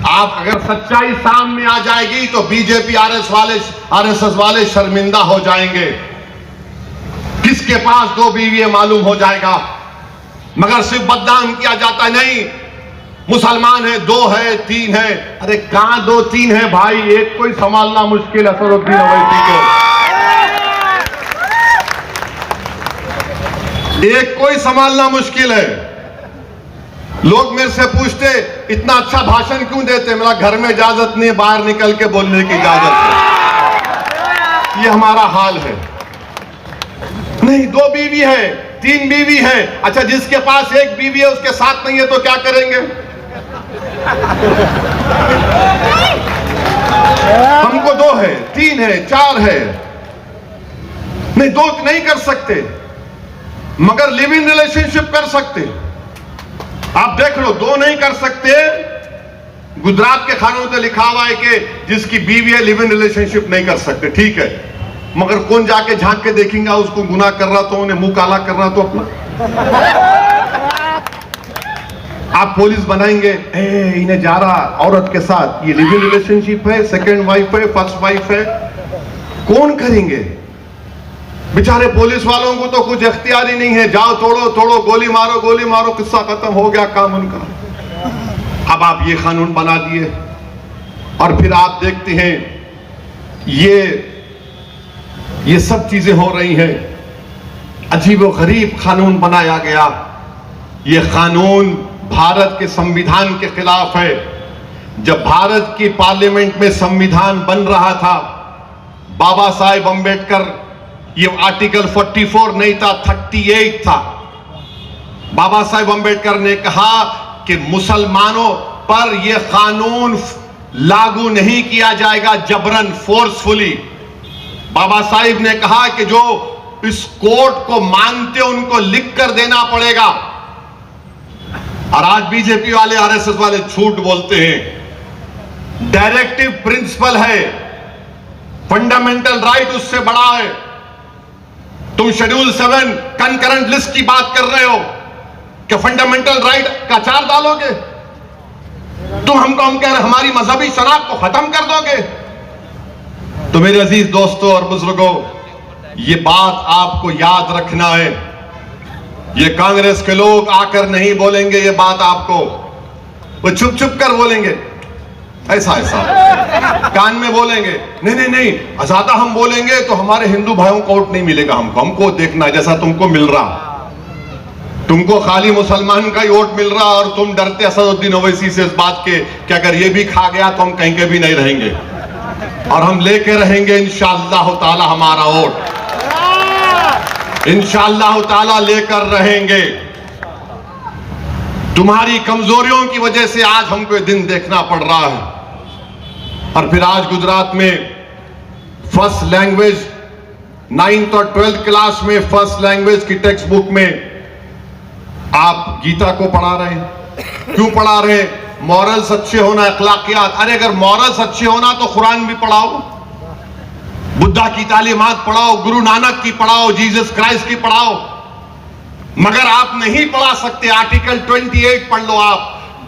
आप अगर सच्चाई सामने आ जाएगी तो बीजेपी आरएसएस वाले शर्मिंदा हो जाएंगे। किसके पास 2 बीवी है मालूम हो जाएगा। मगर सिर्फ बदनाम किया जाता है, नहीं मुसलमान है 2 है 3 है। अरे कहां 2-3 है भाई, एक कोई संभालना मुश्किल। असरुद्दीन ओवैसी को एक कोई संभालना मुश्किल है। लोग मेरे से पूछते इतना अच्छा भाषण क्यों देते, मेरा घर में इजाजत नहीं, बाहर निकल के बोलने की इजाजत है। ये हमारा हाल है। नहीं 2 बीवी है, 3 बीवी है। अच्छा जिसके पास 1 बीवी है उसके साथ नहीं है तो क्या करेंगे। हमको 2 है, 3 है, 4 है। नहीं 2 नहीं कर सकते, मगर लिव इन रिलेशनशिप कर सकते। आप देख लो, 2 नहीं कर सकते। गुजरात के कानून में लिखा हुआ है कि जिसकी बीवी है लिव इन रिलेशनशिप नहीं कर सकते, ठीक है। मगर कौन जाके झांक के देखेंगे उसको गुनाह कर रहा तो उन्हें मुंह काला कर रहा तो अपना। आप पुलिस बनाएंगे, इन्हें जा रहा औरत के साथ, ये लिव इन रिलेशनशिप है, सेकंड वाइफ है, फर्स्ट वाइफ है, कौन करेंगे। बेचारे पुलिस वालों को तो कुछ इख्तियार ही नहीं है, जाओ तोड़ो, गोली मारो, किस्सा खत्म हो गया काम उनका। अब आप ये कानून बना दिए और फिर आप देखते हैं ये सब चीजें हो रही हैं। अजीब व गरीब कानून बनाया गया। ये कानून भारत के संविधान के खिलाफ है। जब भारत की पार्लियामेंट में संविधान बन रहा था, बाबा साहेब अंबेडकर, ये आर्टिकल 44 नहीं था, 38 था। बाबा साहेब अंबेडकर ने कहा कि मुसलमानों पर यह कानून लागू नहीं किया जाएगा जबरन, फोर्सफुली। बाबा साहिब ने कहा कि जो इस कोर्ट को मानते उनको लिख कर देना पड़ेगा। और आज बीजेपी वाले, आरएसएस वाले झूठ बोलते हैं। डायरेक्टिव प्रिंसिपल है, फंडामेंटल फंडामेंटल राइट उससे बड़ा है। तुम शेड्यूल 7 कंकरेंट लिस्ट की बात कर रहे हो कि फंडामेंटल राइट का चार डालोगे? तुम हमको हम कह रहे हमारी मजहबी शनाख्त को खत्म कर दोगे? तो मेरे अजीज दोस्तों और बुजुर्गों, ये बात आपको याद रखना है। ये कांग्रेस के लोग आकर नहीं बोलेंगे ये बात आपको, वो छुप छुप कर बोलेंगे, ऐसा ऐसा कान में बोलेंगे। नहीं नहीं नहीं, ज्यादा हम बोलेंगे तो हमारे हिंदू भाइयों को वोट नहीं मिलेगा। हमको देखना है जैसा तुमको मिल रहा। तुमको खाली मुसलमान का ही वोट मिल रहा और तुम डरते असदुद्दीन ओवैसी से इस बात के कि अगर ये भी खा गया तो हम कहीं के भी नहीं रहेंगे, और हम लेके रहेंगे इंशाअल्लाह ताला हमारा वोट, इंशाअल्लाह ताला लेकर रहेंगे। तुम्हारी कमजोरियों की वजह से आज हमको ये दिन देखना पड़ रहा है। और फिर आज गुजरात में फर्स्ट लैंग्वेज 9th और 12th क्लास में फर्स्ट लैंग्वेज की टेक्स्ट बुक में आप गीता को पढ़ा रहे हैं। क्यों पढ़ा रहे हैं? मॉरल्स अच्छे होना, अखलाकियात। अरे अगर मॉरल्स अच्छे होना तो कुरान भी पढ़ाओ, बुद्धा की तालीमात पढ़ाओ, गुरु नानक की पढ़ाओ, जीसस क्राइस्ट की पढ़ाओ। मगर आप नहीं पढ़ा सकते। आर्टिकल 28 पढ़ लो आप।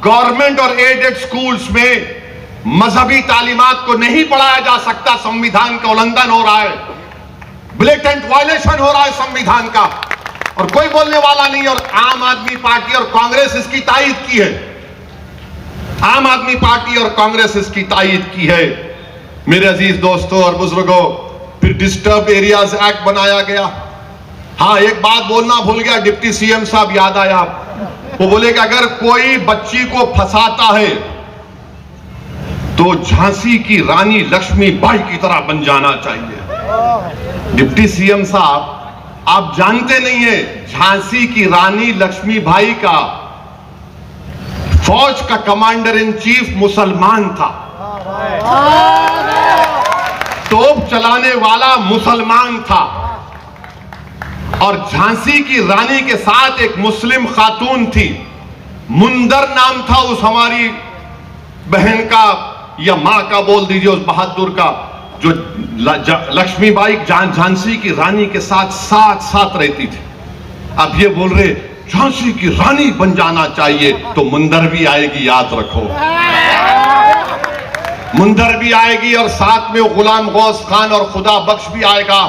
गवर्नमेंट और एडेड स्कूल्स में मजहबी तालीमात को नहीं पढ़ाया जा सकता। संविधान का उल्लंघन हो रहा है, ब्लेटेंट वायलेशन हो रहा है संविधान का, और कोई बोलने वाला नहीं। और आम आदमी पार्टी और कांग्रेस इसकी तायीद की है। आम आदमी पार्टी और कांग्रेस इसकी तायीद की है। मेरे अजीज दोस्तों और बुजुर्गों, फिर डिस्टर्ब एरियाज एक्ट बनाया गया। हाँ, एक बात बोलना भूल गया, डिप्टी सीएम साहब याद आया। वो बोले कि अगर कोई बच्ची को फंसाता है तो झांसी की रानी लक्ष्मीबाई की तरह बन जाना चाहिए। डिप्टी सीएम साहब, आप जानते नहीं है झांसी की रानी लक्ष्मीबाई का फौज का कमांडर इन चीफ मुसलमान था, तोप चलाने वाला मुसलमान था, और झांसी की रानी के साथ एक मुस्लिम खातून थी। मुंदर नाम था उस हमारी बहन का या मां का, बोल दीजिए, उस बहादुर का, जो लक्ष्मीबाई झांसी की रानी के साथ साथ साथ रहती थी। अब ये बोल रहे झांसी की रानी बन जाना चाहिए तो मुंदर भी आएगी, याद रखो, मुंदर भी आएगी और साथ में गुलाम गौस खान और खुदा बख्श भी आएगा।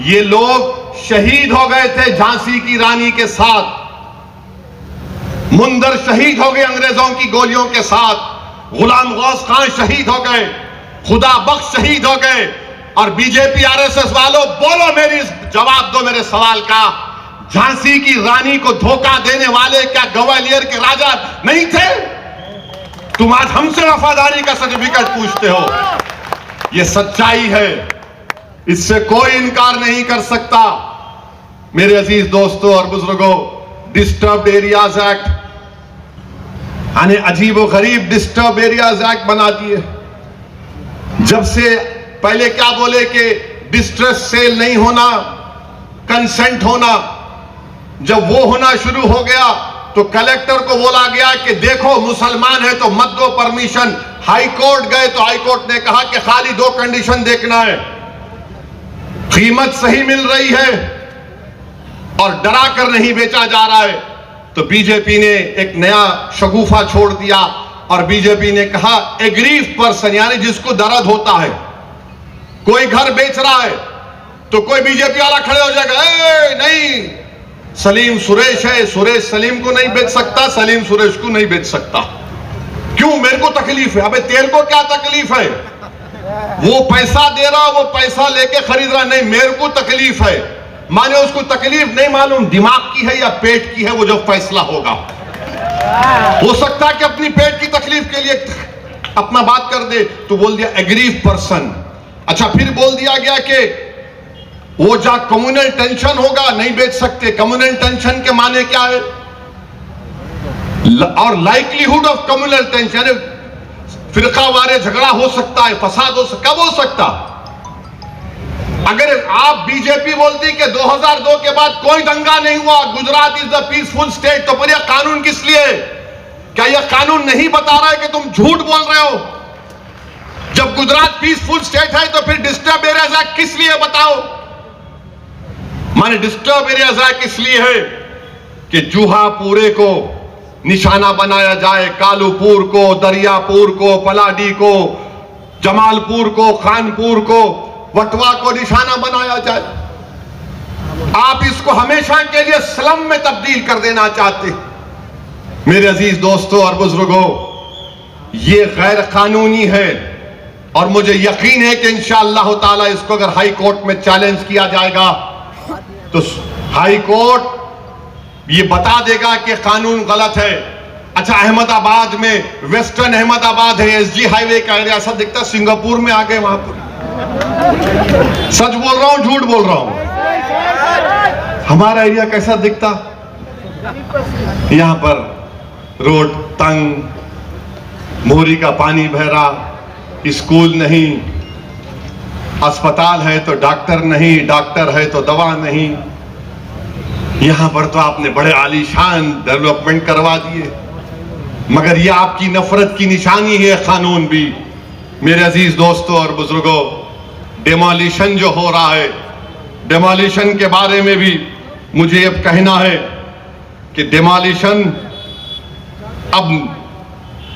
ये लोग शहीद हो गए थे झांसी की रानी के साथ। मुंदर शहीद हो गए अंग्रेजों की गोलियों के साथ, गुलाम गौस खान शहीद हो गए, खुदा बख्श शहीद हो गए। और बीजेपी आरएसएस वालों, बोलो, मेरी जवाब दो मेरे सवाल का। झांसी की रानी को धोखा देने वाले क्या ग्वालियर के राजा नहीं थे? तुम आज हमसे वफादारी का सर्टिफिकेट पूछते हो। यह सच्चाई है, इससे कोई इनकार नहीं कर सकता। मेरे अजीज दोस्तों और बुजुर्गों, डिस्टर्ब्ड एरियाज एक्ट, यानी अजीब व गरीब डिस्टर्ब एरियाज एक्ट बना दिए। जब से पहले क्या बोले कि डिस्ट्रेस सेल नहीं होना, कंसेंट होना, जब वो होना शुरू हो गया तो कलेक्टर को बोला गया कि देखो मुसलमान है तो मत दो परमिशन। हाई कोर्ट गए तो हाई कोर्ट ने कहा कि खाली 2 कंडीशन देखना है, कीमत सही मिल रही है और डरा कर नहीं बेचा जा रहा है। तो बीजेपी ने एक नया शगुफा छोड़ दिया और बीजेपी ने कहा एग्रीव पर्सन, यानी जिसको दर्द होता है, कोई घर बेच रहा है तो कोई बीजेपी वाला खड़े हो जाएगा, ए नहीं, सलीम सुरेश है, सुरेश सलीम को नहीं बेच सकता, सलीम सुरेश को नहीं बेच सकता। क्यों? मेरे को तकलीफ है। अबे तेरे को क्या तकलीफ है? वो पैसा दे रहा, वो पैसा लेके खरीद रहा, नहीं मेरे को तकलीफ है। माने उसको तकलीफ नहीं मालूम दिमाग की है या पेट की है, वो जो फैसला होगा। हो सकता है कि अपनी पेट की तकलीफ के लिए अपना बात कर दे, तो बोल दिया एग्रीव पर्सन। अच्छा, फिर बोल दिया गया कि वो जहां कम्युनल टेंशन होगा नहीं बेच सकते। कम्युनल टेंशन के माने क्या है? और लाइकलीहुड ऑफ कम्युनल टेंशन, फिरकावारे झगड़ा हो सकता है, फसाद हो सकता, कब हो सकता? अगर आप बीजेपी बोलती कि 2002 के बाद कोई दंगा नहीं हुआ, Gujarat is the peaceful state, तो फिर यह कानून किस लिए? क्या यह कानून नहीं बता रहा है कि तुम झूठ बोल रहे हो? जब गुजरात पीसफुल स्टेट है तो फिर डिस्टर्ब एरियाज एक्ट है बताओ? माने डिस्टर्ब एरियाज एक्ट इसलिए है कि जूहापुरे को निशाना बनाया जाए, कालूपुर को, दरियापुर को, पलाडी को, जमालपुर को, खानपुर को, वटवा को निशाना बनाया जाए। आप इसको हमेशा के लिए स्लम में तब्दील कर देना चाहते। मेरे अजीज दोस्तों और बुजुर्गों, ये गैर कानूनी है और मुझे यकीन है कि इंशाअल्लाह ताला इसको अगर हाई कोर्ट में चैलेंज किया जाएगा तो हाई कोर्ट ये बता देगा कि कानून गलत है। अच्छा, अहमदाबाद में वेस्टर्न अहमदाबाद है, एसजी हाईवे का एरिया, ऐसा दिखता है सिंगापुर में आ गए वहां पर। सच बोल रहा हूं झूठ बोल रहा हूं? हमारा एरिया कैसा दिखता? यहां पर रोड तंग, मोरी का पानी बह रहा, स्कूल नहीं, अस्पताल है तो डॉक्टर नहीं, डॉक्टर है तो दवा नहीं। यहां पर तो आपने बड़े आलीशान डेवलपमेंट करवा दिए, मगर यह आपकी नफरत की निशानी है कानून भी। मेरे अजीज दोस्तों और बुजुर्गों, डिमोलिशन जो हो रहा है, डिमोलिशन के बारे में भी मुझे अब कहना है कि डिमोलिशन अब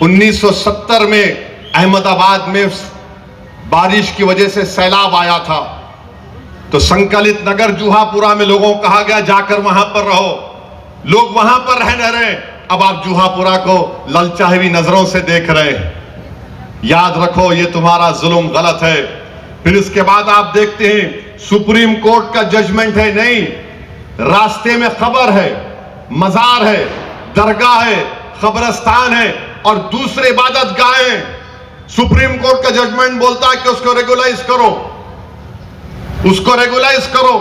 1970 में अहमदाबाद में बारिश की वजह से सैलाब आया था तो संकलित नगर जूहापुरा में लोगों को कहा गया जाकर वहां पर रहो। लोग वहां पर रहने रहे। अब आप जूहापुरा को ललचावी नजरों से देख रहे हैं। याद रखो, ये तुम्हारा जुल्म गलत है। फिर इसके बाद आप देखते हैं सुप्रीम कोर्ट का जजमेंट है, नहीं, रास्ते में खबर है, मजार है, दरगाह है, कब्रिस्तान है और दूसरे इबादत गाहें। सुप्रीम कोर्ट का जजमेंट बोलता है कि उसको रेगुलाइज करो, उसको रेगुलाइज करो,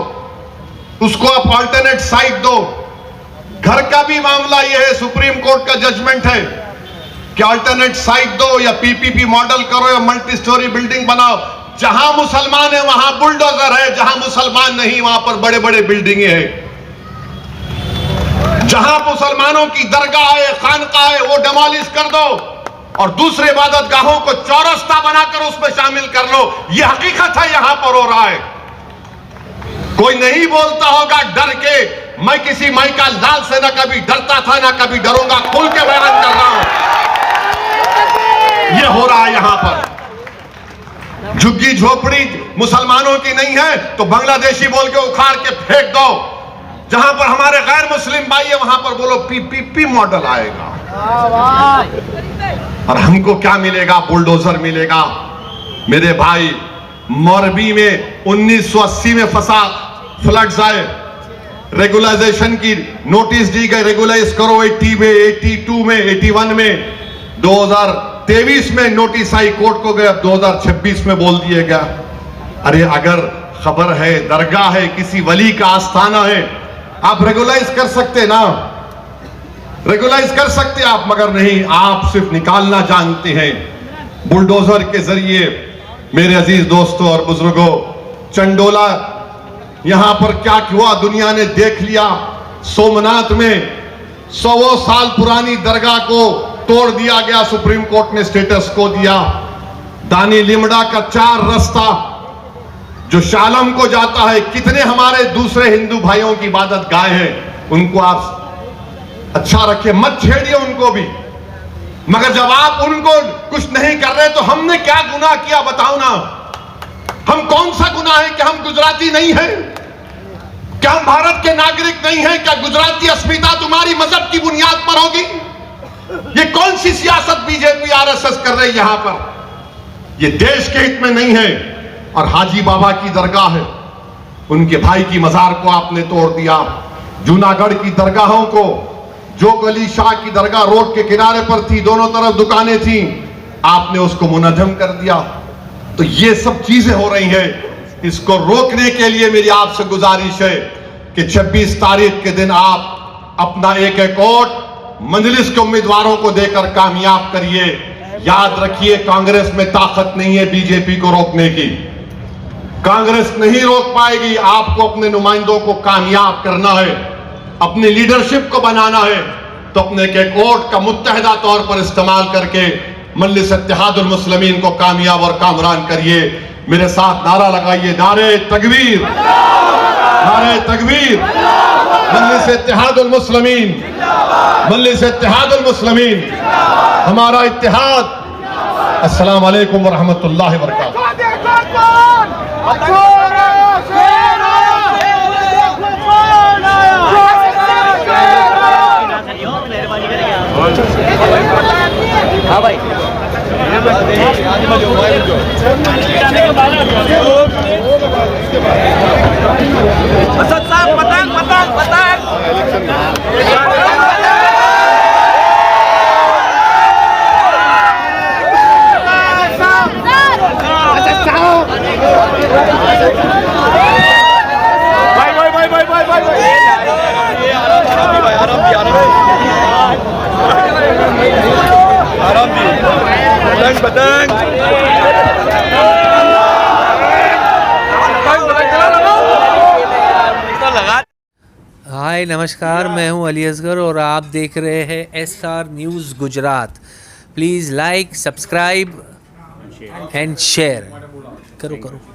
उसको आप अल्टरनेट साइट दो। घर का भी मामला यह है, सुप्रीम कोर्ट का जजमेंट है कि अल्टरनेट साइट दो या पीपीपी मॉडल करो या मल्टी स्टोरी बिल्डिंग बनाओ। जहां मुसलमान है वहां बुलडोजर है, जहां मुसलमान नहीं वहां पर बड़े बड़े बिल्डिंगें हैं। जहां मुसलमानों की दरगाह है, खानका है, वो डिमोलिश कर दो और दूसरे इबादत गाहों को चौरस्ता बनाकर उसमें शामिल कर लो। यह हकीकत है, यहां पर हो रहा है। कोई नहीं बोलता होगा डर के, मैं किसी माई का लाल से ना कभी डरता था ना कभी डरूंगा, खुल के बयान कर रहा हूं। यह हो रहा है यहां पर। झुग्गी झोपड़ी मुसलमानों की नहीं है तो बांग्लादेशी बोल के उखाड़ के फेंक दो। जहां पर हमारे गैर मुस्लिम भाई है वहां पर बोलो पीपीपी मॉडल आएगा और हमको क्या मिलेगा? बुलडोजर मिलेगा। मेरे भाई, मोरबी में 1980 में फंसा, फ्लड्स आए, रेगुलाइजेशन की नोटिस दी गई, रेगुलाइज करो 80 में, 82 में, 81 में, 2023 में नोटिस आई कोर्ट को गए, अब 2026 में बोल दिया गया। अरे अगर खबर है, दरगाह है, किसी वली का आस्थाना है, आप रेगुलाइज कर सकते ना, रेगुलाइज कर सकते आप, मगर नहीं, आप सिर्फ निकालना जानते हैं बुलडोजर के जरिए। मेरे अजीज दोस्तों और बुजुर्गों, चंडोला यहां पर क्या हुआ दुनिया ने देख लिया। सोमनाथ में 100 साल पुरानी दरगाह को तोड़ दिया गया, सुप्रीम कोर्ट ने स्टेटस को दिया। दानी लिमड़ा का 4 रास्ता जो शालम को जाता है, कितने हमारे दूसरे हिंदू भाइयों की इबादत गाह हैं, उनको आप अच्छा रखिए, मत छेड़िए उनको भी। मगर जब आप उनको कुछ नहीं कर रहे तो हमने क्या गुनाह किया बताओ ना? हम कौन सा गुनाह है कि हम गुजराती नहीं हैं? क्या हम भारत के नागरिक नहीं हैं? क्या गुजराती अस्मिता तुम्हारी मजहब की बुनियाद पर होगी? ये कौन सी सियासत बीजेपी आरएसएस कर रही है यहां पर? ये देश के हित में नहीं है। और हाजी बाबा की दरगाह है, उनके भाई की मजार को आपने तोड़ दिया। जूनागढ़ की दरगाहों को, जोग अली शाह की दरगाह रोड के किनारे पर थी, दोनों तरफ दुकानें थी, आपने उसको मुनज़्ज़म कर दिया। तो ये सब चीजें हो रही हैं। इसको रोकने के लिए मेरी आपसे गुजारिश है कि 26 तारीख के दिन आप अपना एक वोट मजलिस के उम्मीदवारों को देकर कामयाब करिए। याद रखिए, कांग्रेस में ताकत नहीं है बीजेपी को रोकने की। कांग्रेस नहीं रोक पाएगी। आपको अपने नुमाइंदों को कामयाब करना है, अपनी लीडरशिप को बनाना है, तो अपने के वोट का मुत्तहिदा तौर पर इस्तेमाल करके मजलिस इत्तेहादुल मुस्लिमीन को कामयाब और कामरान करिए। मेरे साथ नारा लगाइए, नारे तकबीर, नारे तकबीर। मजलिस इत्तेहादुल मुस्लिमीन, मजलिस इत्तेहादुल मुस्लिमीन, हमारा इत्तेहाद। अस्सलाम वालेकुम व रहमतुल्लाहि व बरकातहू। हाँ भाई, असद साहब पतंग पतंग पतंग। हाय नमस्कार, मैं हूं अली असगर और आप देख रहे हैं SR news Gujarat. Please like, subscribe and share करो।